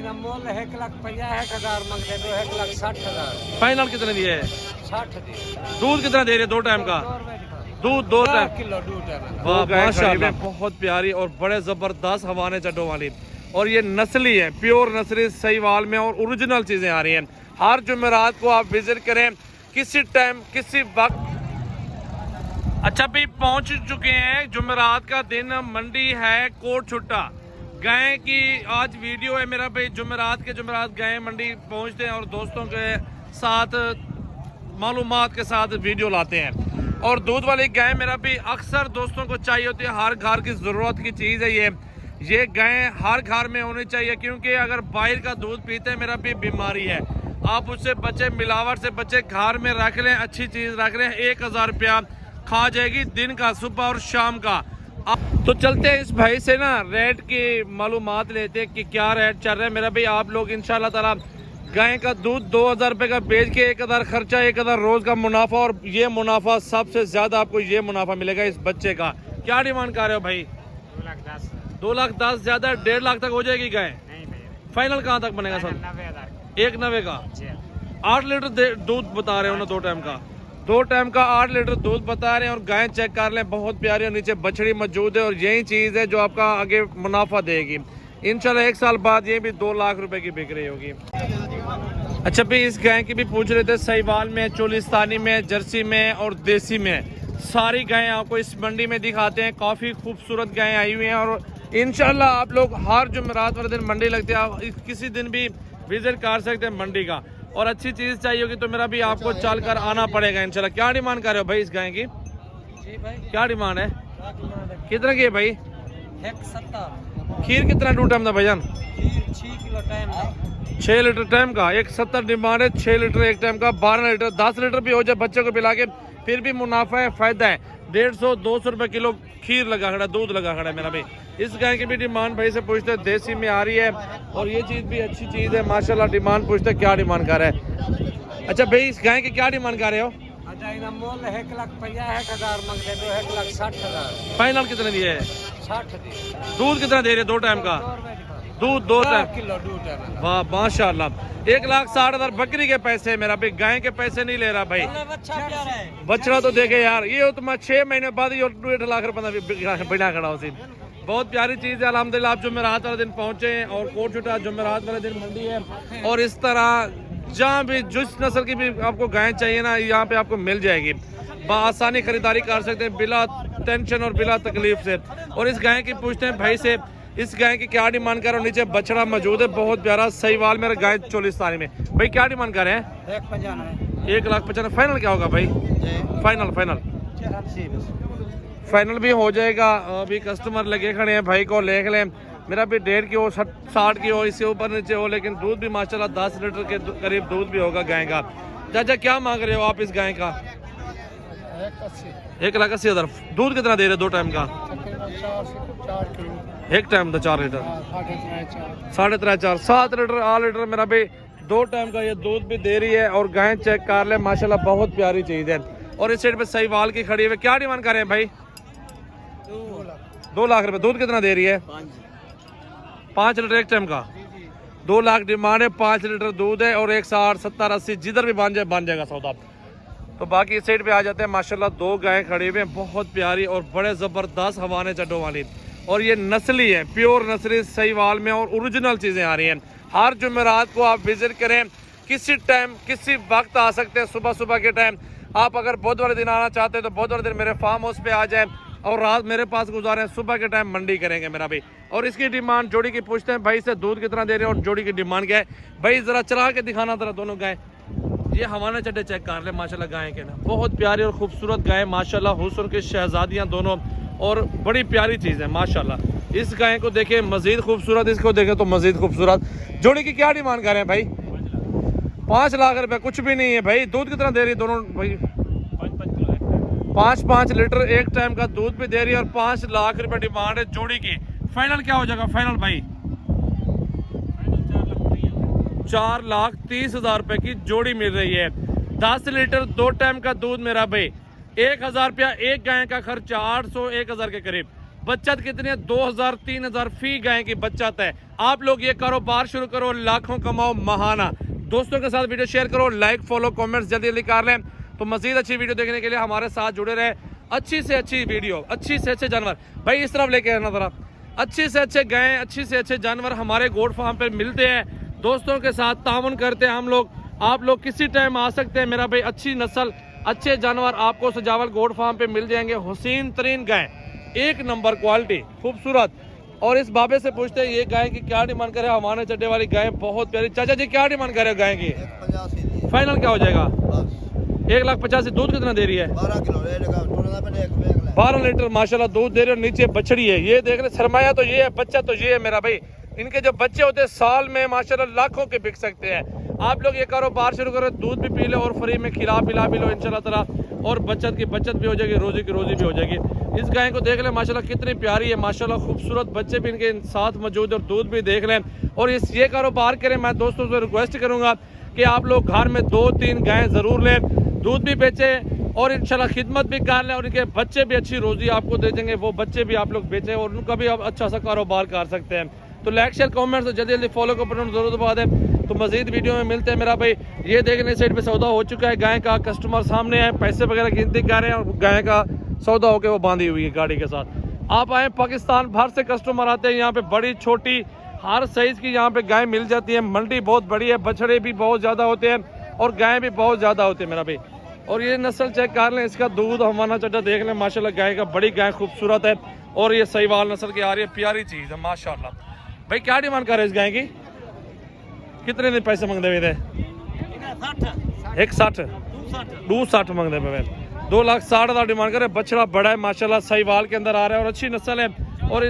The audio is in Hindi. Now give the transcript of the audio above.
मोल 1,50,000 मंगते तो 1,60,000। फाइनल कितने दिए है? 60 दी। दूध कितना दे रहे? 2 टाइम का दूध? 2 टाइम किलो दूध है। वाह माशाल्लाह, बहुत प्यारी और बड़े जबरदस्त हवाने चड्डों वाली। और ये नस्ली है, प्योर नस्ली सहीवाल में और ओरिजिनल चीजें आ रही हैं। हर जुमेरात को आप विजिट करें, किसी टाइम किसी वक्त। अच्छा भाई, पहुंच चुके हैं, जुमेरात का दिन, मंडी है कोट छुट्टा। गाय की आज वीडियो है मेरा भाई, जुमेरात गाय मंडी पहुंचते हैं और दोस्तों के साथ मालूमात के साथ वीडियो लाते हैं। और दूध वाली गाय मेरा भी अक्सर दोस्तों को चाहिए होती है, हर घर की ज़रूरत की चीज़ है ये गाय हर घर में होनी चाहिए, क्योंकि अगर बाहर का दूध पीते हैं मेरा भी बीमारी है। आप उससे बचे, मिलावट से बचे, घर में रख लें, अच्छी चीज़ रख लें, 1,000 रुपया खा जाएगी दिन का, सुबह और शाम का। तो चलते हैं इस भाई से ना रेट की मालूमात लेते हैं कि क्या रेट चल रहा है मेरा भाई। आप लोग इंशाल्लाह ताला गाय का दूध 2,000 रुपये का बेच के 1,000 खर्चा, 1,000 रोज का मुनाफा, और ये मुनाफा सबसे ज्यादा आपको ये मुनाफा मिलेगा इस बच्चे का। क्या डिमांड कर रहे हो भाई? 2,10,000। 2,10,000 ज्यादा, 1,50,000 तक हो जाएगी गाय? नहीं भैया। फाइनल कहाँ तक बनेगा सर? 90,000। 1,90,000 का 8 लीटर दूध बता रहे हो ना? 2 टाइम का 2 टाइम का 8 लीटर दूध बता रहे हैं। और गाय चेक कर लें, बहुत प्यारी, और नीचे बछड़ी मौजूद है। और यही चीज है जो आपका आगे मुनाफा देगी इंशाल्लाह। 1 साल बाद ये भी 2 लाख रुपए की बिक रही होगी। अच्छा भाई, इस गाय की भी पूछ रहे थे, सहीवाल में, चोलिस्तानी में, जर्सी में और देसी में, सारी गायें आपको इस मंडी में दिखाते हैं। काफ़ी खूबसूरत गायें आई हुई हैं और इंशाल्लाह आप लोग हर जुमेरात वाले दिन मंडी लगती है, आप किसी दिन भी विजिट कर सकते हैं मंडी का। और अच्छी चीज़ चाहिए होगी तो मेरा भी आपको चल कर आना पड़ेगा इंशाल्लाह। क्या डिमांड कर रहे हो भाई इस गाय की? जी भाई। क्या डिमांड है? कितना की है भाई? 1,70। खीर कितना 2 टाइम था भाईजान? 6 किलो टाइम है। 6 लीटर टाइम का 1,70 डिमांड है। 6 लीटर एक टाइम का, 12 लीटर, 10 लीटर भी हो जाए बच्चे को पिला के फिर भी मुनाफा है, फायदा है। 150-200 रुपए किलो खीर लगा खड़ा, दूध लगा खड़ा है मेरा भाई। इस गाय की भी डिमांड भाई से पूछते हैं, देसी में आ रही है और ये चीज़ भी अच्छी चीज़ है माशाल्लाह। डिमांड पूछते हैं क्या डिमांड कर रहे हैं। अच्छा भाई, इस गाय की क्या डिमांड कर रहे हो? मोल 1,50,000 मंगते तो 1,60,000। फाइनल कितने दिए है? 60 दी। दूध कितना दे रहे? 2 टाइम का दूध? 2 टाइम किलो दूध है। वाह माशाल्लाह। 1,60,000 बकरी के पैसे, मेरा भाई गाय के पैसे नहीं ले रहा भाई। बछड़ा तो देखे यार, ये तो मैं 6 महीने बाद ये 1.5 लाख रुपए बिना खड़ा उसी। बहुत प्यारी चीज़ है अल्हम्दुलिल्लाह। आप जुमेरात वाले दिन पहुंचे हैं और कोट छुट्टा जुमेरात वाले दिन मंडी है। और इस तरह जहाँ भी जिस नस्ल की भी आपको गाय चाहिए ना, यहाँ पे आपको मिल जाएगी, बआसानी खरीदारी कर सकते हैं बिला टेंशन और बिला तकलीफ से। और इस गाय की पूछते हैं भाई से, इस गाय की क्या डिमांड कर रहे हो? नीचे बछड़ा मौजूद है, बहुत प्यारा सहीवाल मेरा गाय चोलिस्तानी में। भाई क्या डिमांड कर रहे हैं? 1,95,000। फाइनल क्या होगा भाई? फाइनल भी हो जाएगा। अभी कस्टमर लगे खड़े हैं, भाई को देख लें। मेरा भी 1.5 की हो, 60 की हो, इससे ऊपर नीचे हो, लेकिन दूध भी माशाल्लाह 10 लीटर के करीब दूध भी होगा गाय का। चाचा क्या मांग रहे हो आप इस गाय का? 1,80,000। दूध कितना दे रहे 2 टाइम का? 1 टाइम का 4 लीटर, 3.5-4, 7 लीटर 8 लीटर मेरा भी 2 टाइम का ये दूध भी दे रही है। और गाय चेक कर ले माशाल्लाह, बहुत प्यारी चीज़ है। और इस साइड पे सहीवाल की खड़ी है। क्या डिमांड कर रहे हैं भाई? 2 लाख रुपए। दूध कितना दे रही है? 5 लीटर एक टाइम का। 2 लाख डिमांड है, 5 लीटर दूध है। और 160, 70, 80 जिधर भी बन जाएगा सौदा। तो बाकी इस साइड पे आ जाते हैं माशाल्लाह। 2 गायें खड़ी हुई हैं, बहुत प्यारी और बड़े ज़बरदस्त हवाने चड्डों वाली। और ये नस्ली है, प्योर नस्ली सहीवाल में और ओरिजिनल चीज़ें आ रही हैं। हर जुमेरात को आप विजिट करें, किसी टाइम किसी वक्त आ सकते हैं। सुबह के टाइम आप अगर बुध वाले दिन आना चाहते हैं तो बुध वाले दिन मेरे फार्म हाउस पे आ जाए और रात मेरे पास गुजारें, सुबह के टाइम मंडी करेंगे मेरा भाई। और इसकी डिमांड जोड़ी की पूछते हैं भाई से, दूध कितना दे रहे हैं और जोड़ी की डिमांड क्या है भाई? ज़रा चला के दिखाना जरा दोनों गाय। ये हवाना चड्डे चेक कर ले माशाल्लाह गाय के ना, बहुत प्यारी और खूबसूरत गाय माशाल्लाह, हुस्न की शहजादियाँ दोनों, और बड़ी प्यारी चीज़ है माशाल्लाह। इस गाय को देखें मजीद खूबसूरत, इसको देखें तो मजीद खूबसूरत। जोड़ी की क्या डिमांड कर रहे हैं भाई? 5 लाख रुपए कुछ भी नहीं है भाई। दूध कितना दे रही है दोनों भाई? 5 लीटर एक टाइम का दूध भी दे रही है और 5 लाख रुपए डिमांड है जोड़ी की। फाइनल क्या हो जाएगा फाइनल भाई? 4,30,000 रुपए की जोड़ी मिल रही है। 10 लीटर 2 टाइम का दूध मेरा भाई। 1,000 रुपया एक गाय का खर्चा, 800 1,000 के करीब। बचत कितनी है? 2000-3000 फी गाय की बचत है। आप लोग ये कारोबार शुरू करो, लाखों कमाओ महाना। दोस्तों के साथ वीडियो शेयर करो, लाइक फॉलो कमेंट्स जल्दी जल्दी कर लें। तो मजीद अच्छी वीडियो देखने के लिए हमारे साथ जुड़े रहे। अच्छी से अच्छी वीडियो, अच्छी से अच्छे जानवर भाई इस तरफ लेके आना जरा। अच्छे से अच्छे गाय, अच्छी से अच्छे जानवर हमारे गोट फार्म पे मिलते हैं। दोस्तों के साथ ताउन करते हैं हम लोग। आप लोग किसी टाइम आ सकते हैं मेरा भाई। अच्छी नस्ल, अच्छे जानवर आपको सजावल गोट फार्म पे मिल जाएंगे। हुसैन तरीन गाय, एक नंबर क्वालिटी, खूबसूरत। और इस बाबे से पूछते हैं ये गाय की क्या डिमांड करे। हमारे चड्डे वाली गाय बहुत प्यारी। चाचा जी क्या डिमांड करे गाय की? 85 फाइनल क्या हो जाएगा? बस 1,85,000। दूध कितना दे रही है? 12 किलो रहेगा। 12 लीटर माशाल्लाह दूध दे रहे हो। नीचे बछड़ी है, ये देख रहे। सरमाया तो ये है, बच्चा तो ये है मेरा भाई। इनके जो बच्चे होते हैं साल में माशाल्लाह लाखों के बिक सकते हैं। आप लोग ये कारोबार शुरू करो, दूध भी पी लो और फ्री में खिला पिला भी लो इंशाल्लाह ताला। और बचत की बचत भी हो जाएगी, रोजी की रोजी भी हो जाएगी। इस गाय को देख लें माशाल्लाह कितनी प्यारी है, माशाल्लाह खूबसूरत। बच्चे भी इनके साथ मौजूद और दूध भी देख लें। और ये कारोबार करें। मैं दोस्तों से रिक्वेस्ट करूंगा कि आप लोग घर में 2-3 गायें जरूर लें, दूध भी बेचें और इंशाल्लाह खिदमत भी कर लें। और इनके बच्चे भी अच्छी रोजी आपको दे देंगे, वो बच्चे भी आप लोग बेचें और उनका भी आप अच्छा सा कारोबार कर सकते हैं। तो लाइक शेयर कमेंट से जल्दी जल्दी फॉलो को बटन जरूर दबा दें। तो मजीद वीडियो में मिलते हैं मेरा भाई। ये देखने साइड पे सौदा हो चुका है गाय का, कस्टमर सामने है, पैसे वगैरह गिनती कर रहे हैं और गाय का सौदा होकर वो बांधी हुई है गाड़ी के साथ। आप आए, पाकिस्तान भर से कस्टमर आते हैं यहाँ पे। बड़ी छोटी हर साइज की यहाँ पे गाय मिल जाती है। मंडी बहुत बड़ी है, बछड़े भी बहुत ज़्यादा होते हैं और गाय भी बहुत ज़्यादा होते हैं मेरा भाई। और ये नस्ल चेक कर लें, इसका दूध हमारा चड्डा देख लें माशाल्लाह। गाय का बड़ी गाय खूबसूरत है और ये सहीवाल नस्ल की आ रही है, प्यारी चीज़ है माशाल्लाह। भाई क्या डिमांड कर रहे हैं इस गाय की? कितने दिन पैसे मंगते हुए थे? 160 260 मंगते पे 2,60,000 डिमांड कर रहे। बछड़ा बड़ा है माशाल्लाह, सहीवाल के अंदर आ रहा है और अच्छी नस्ल है। और